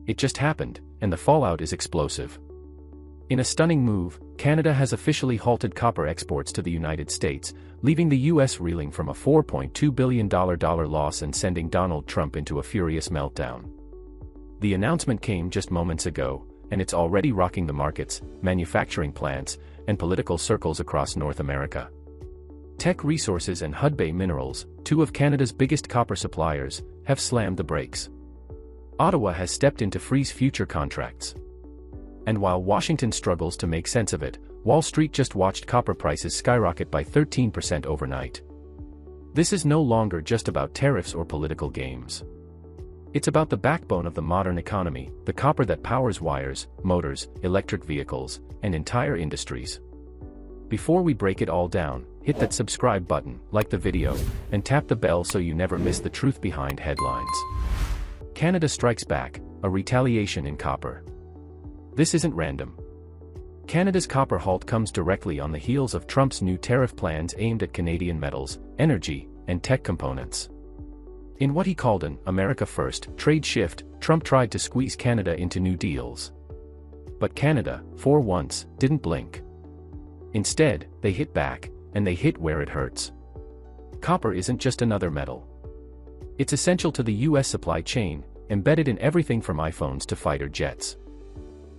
It just happened, and the fallout is explosive. In a stunning move, Canada has officially halted copper exports to the United States, leaving the US reeling from a $4.2 billion loss and sending Donald Trump into a furious meltdown. The announcement came just moments ago, and it's already rocking the markets, manufacturing plants, and political circles across North America. Teck Resources and Hudbay Minerals, two of Canada's biggest copper suppliers, have slammed the brakes. Ottawa has stepped in to freeze future contracts. And while Washington struggles to make sense of it, Wall Street just watched copper prices skyrocket by 13% overnight. This is no longer just about tariffs or political games. It's about the backbone of the modern economy, the copper that powers wires, motors, electric vehicles, and entire industries. Before we break it all down, hit that subscribe button, like the video, and tap the bell so you never miss the truth behind headlines. Canada strikes back, a retaliation in copper. This isn't random. Canada's copper halt comes directly on the heels of Trump's new tariff plans aimed at Canadian metals, energy, and tech components. In what he called an America First trade shift, Trump tried to squeeze Canada into new deals. But Canada, for once, didn't blink. Instead, they hit back, and they hit where it hurts. Copper isn't just another metal. It's essential to the US supply chain, embedded in everything from iPhones to fighter jets.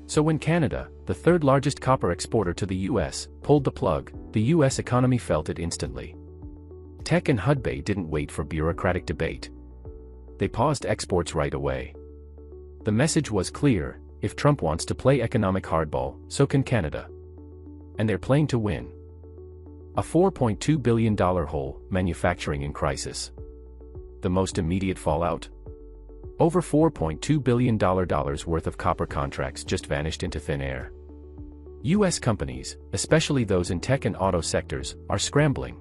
So when Canada, the third largest copper exporter to the US, pulled the plug, the US economy felt it instantly. Teck and Hudbay didn't wait for bureaucratic debate. They paused exports right away. The message was clear: if Trump wants to play economic hardball, so can Canada. And they're playing to win. A $4.2 billion hole, manufacturing in crisis. The most immediate fallout? Over $4.2 billion worth of copper contracts just vanished into thin air. US companies, especially those in tech and auto sectors, are scrambling.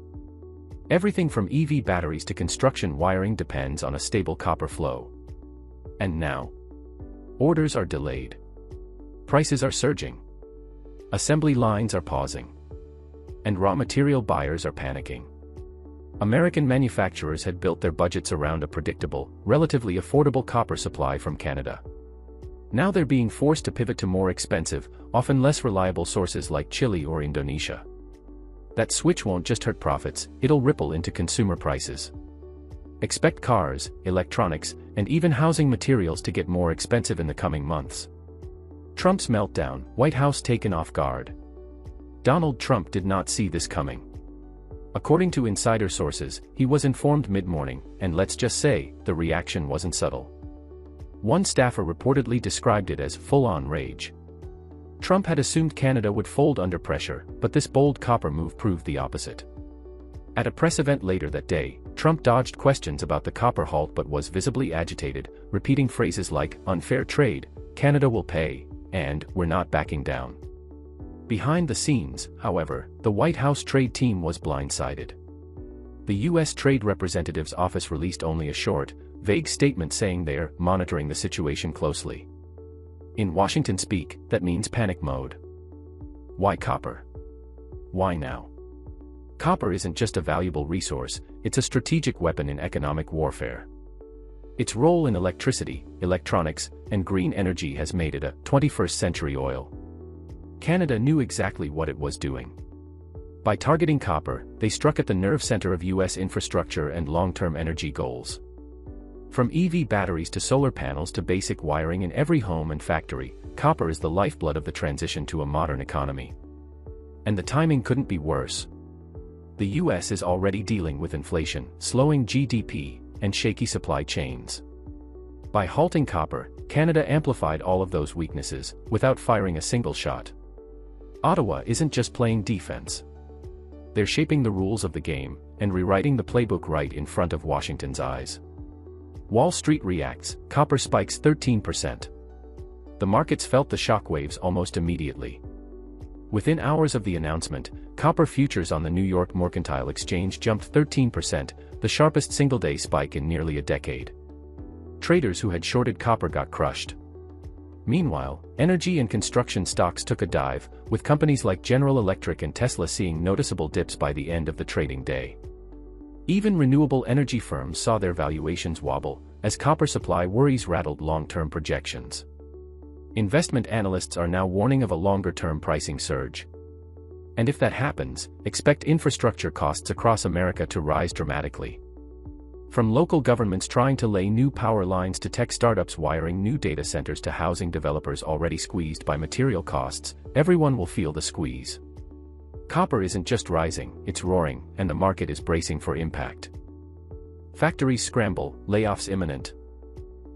Everything from EV batteries to construction wiring depends on a stable copper flow. And now, orders are delayed. Prices are surging. Assembly lines are pausing. And raw material buyers are panicking. American manufacturers had built their budgets around a predictable, relatively affordable copper supply from Canada. Now they're being forced to pivot to more expensive, often less reliable sources like Chile or Indonesia. That switch won't just hurt profits, it'll ripple into consumer prices. Expect cars, electronics, and even housing materials to get more expensive in the coming months. Trump's meltdown, White House taken off guard. Donald Trump did not see this coming. According to insider sources, he was informed mid-morning, and let's just say, the reaction wasn't subtle. One staffer reportedly described it as full-on rage. Trump had assumed Canada would fold under pressure, but this bold copper move proved the opposite. At a press event later that day, Trump dodged questions about the copper halt but was visibly agitated, repeating phrases like, "unfair trade," "Canada will pay," and "we're not backing down." Behind the scenes, however, the White House trade team was blindsided. The U.S. Trade Representative's office released only a short, vague statement saying they're monitoring the situation closely. In Washington speak, that means panic mode. Why copper? Why now? Copper isn't just a valuable resource, it's a strategic weapon in economic warfare. Its role in electricity, electronics, and green energy has made it a 21st century oil. Canada knew exactly what it was doing. By targeting copper, they struck at the nerve center of U.S. infrastructure and long-term energy goals. From EV batteries to solar panels to basic wiring in every home and factory, copper is the lifeblood of the transition to a modern economy. And the timing couldn't be worse. The U.S. is already dealing with inflation, slowing GDP, and shaky supply chains. By halting copper, Canada amplified all of those weaknesses, without firing a single shot. Ottawa isn't just playing defense. They're shaping the rules of the game, and rewriting the playbook right in front of Washington's eyes. Wall Street reacts, copper spikes 13%. The markets felt the shockwaves almost immediately. Within hours of the announcement, copper futures on the New York Mercantile Exchange jumped 13%, the sharpest single-day spike in nearly a decade. Traders who had shorted copper got crushed. Meanwhile, energy and construction stocks took a dive, with companies like General Electric and Tesla seeing noticeable dips by the end of the trading day. Even renewable energy firms saw their valuations wobble, as copper supply worries rattled long-term projections. Investment analysts are now warning of a longer-term pricing surge. And if that happens, expect infrastructure costs across America to rise dramatically. From local governments trying to lay new power lines to tech startups wiring new data centers to housing developers already squeezed by material costs, everyone will feel the squeeze. Copper isn't just rising, it's roaring, and the market is bracing for impact. Factories scramble, layoffs imminent.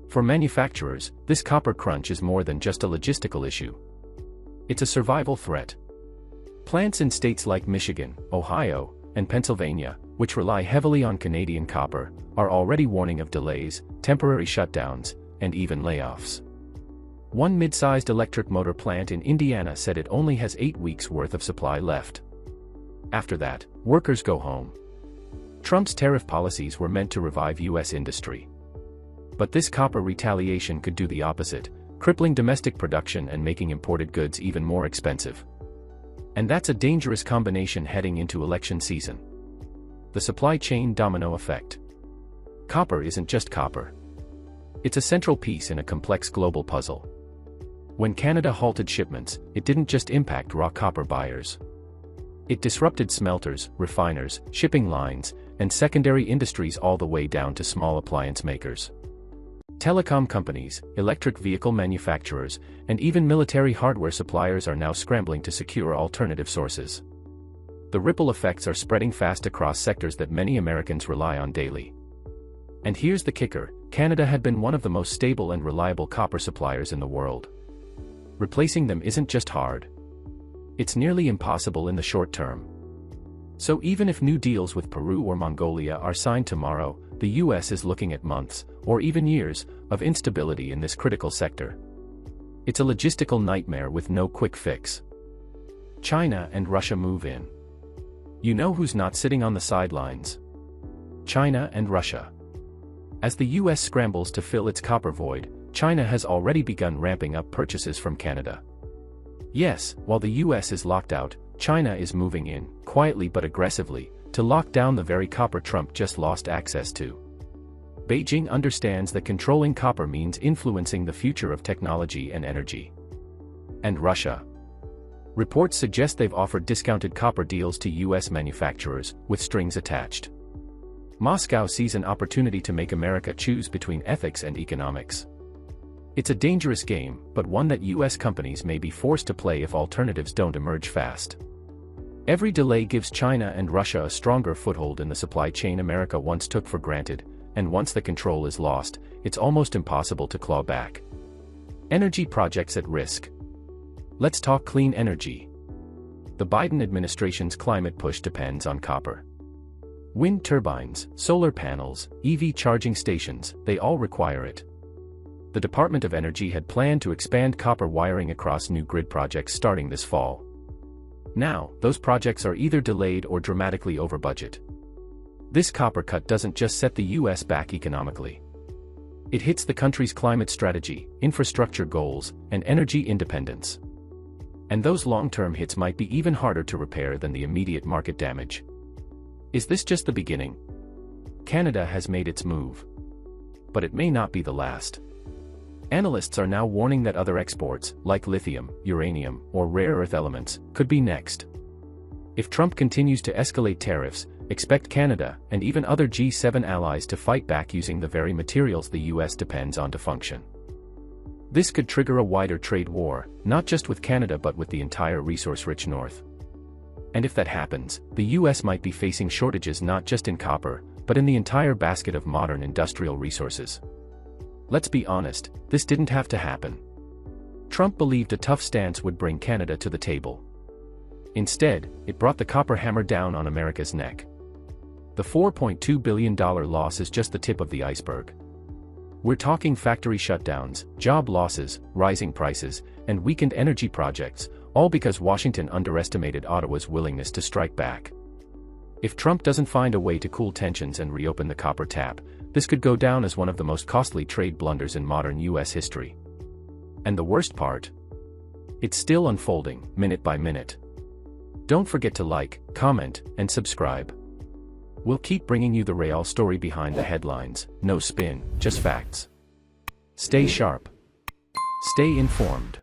For manufacturers, this copper crunch is more than just a logistical issue. It's a survival threat. Plants in states like Michigan, Ohio, and Pennsylvania, which rely heavily on Canadian copper, are already warning of delays, temporary shutdowns, and even layoffs. One mid-sized electric motor plant in Indiana said it only has 8 weeks' worth of supply left. After that, workers go home. Trump's tariff policies were meant to revive U.S. industry. But this copper retaliation could do the opposite, crippling domestic production and making imported goods even more expensive. And that's a dangerous combination heading into election season. The supply chain domino effect. Copper isn't just copper. It's a central piece in a complex global puzzle. When Canada halted shipments, it didn't just impact raw copper buyers. It disrupted smelters, refiners, shipping lines, and secondary industries all the way down to small appliance makers. Telecom companies, electric vehicle manufacturers, and even military hardware suppliers are now scrambling to secure alternative sources. The ripple effects are spreading fast across sectors that many Americans rely on daily. And here's the kicker: Canada had been one of the most stable and reliable copper suppliers in the world. Replacing them isn't just hard. It's nearly impossible in the short term. So even if new deals with Peru or Mongolia are signed tomorrow, the US is looking at months, or even years, of instability in this critical sector. It's a logistical nightmare with no quick fix. China and Russia move in. You know who's not sitting on the sidelines? China and Russia. As the US scrambles to fill its copper void, China has already begun ramping up purchases from Canada. Yes, while the US is locked out, China is moving in, quietly but aggressively, to lock down the very copper Trump just lost access to. Beijing understands that controlling copper means influencing the future of technology and energy. And Russia. Reports suggest they've offered discounted copper deals to US manufacturers, with strings attached. Moscow sees an opportunity to make America choose between ethics and economics. It's a dangerous game, but one that US companies may be forced to play if alternatives don't emerge fast. Every delay gives China and Russia a stronger foothold in the supply chain America once took for granted, and once the control is lost, it's almost impossible to claw back. Energy projects at risk. Let's talk clean energy. The Biden administration's climate push depends on copper. Wind turbines, solar panels, EV charging stations, they all require it. The Department of Energy had planned to expand copper wiring across new grid projects starting this fall. Now, those projects are either delayed or dramatically over budget. This copper cut doesn't just set the US back economically. It hits the country's climate strategy, infrastructure goals, and energy independence. And those long-term hits might be even harder to repair than the immediate market damage. Is this just the beginning? Canada has made its move. But it may not be the last. Analysts are now warning that other exports, like lithium, uranium, or rare earth elements, could be next. If Trump continues to escalate tariffs, expect Canada, and even other G7 allies to fight back using the very materials the US depends on to function. This could trigger a wider trade war, not just with Canada but with the entire resource-rich North. And if that happens, the US might be facing shortages not just in copper, but in the entire basket of modern industrial resources. Let's be honest, this didn't have to happen. Trump believed a tough stance would bring Canada to the table. Instead, it brought the copper hammer down on America's neck. The $4.2 billion loss is just the tip of the iceberg. We're talking factory shutdowns, job losses, rising prices, and weakened energy projects, all because Washington underestimated Ottawa's willingness to strike back. If Trump doesn't find a way to cool tensions and reopen the copper tap, this could go down as one of the most costly trade blunders in modern US history. And the worst part? It's still unfolding, minute by minute. Don't forget to like, comment, and subscribe. We'll keep bringing you the real story behind the headlines, no spin, just facts. Stay sharp. Stay informed.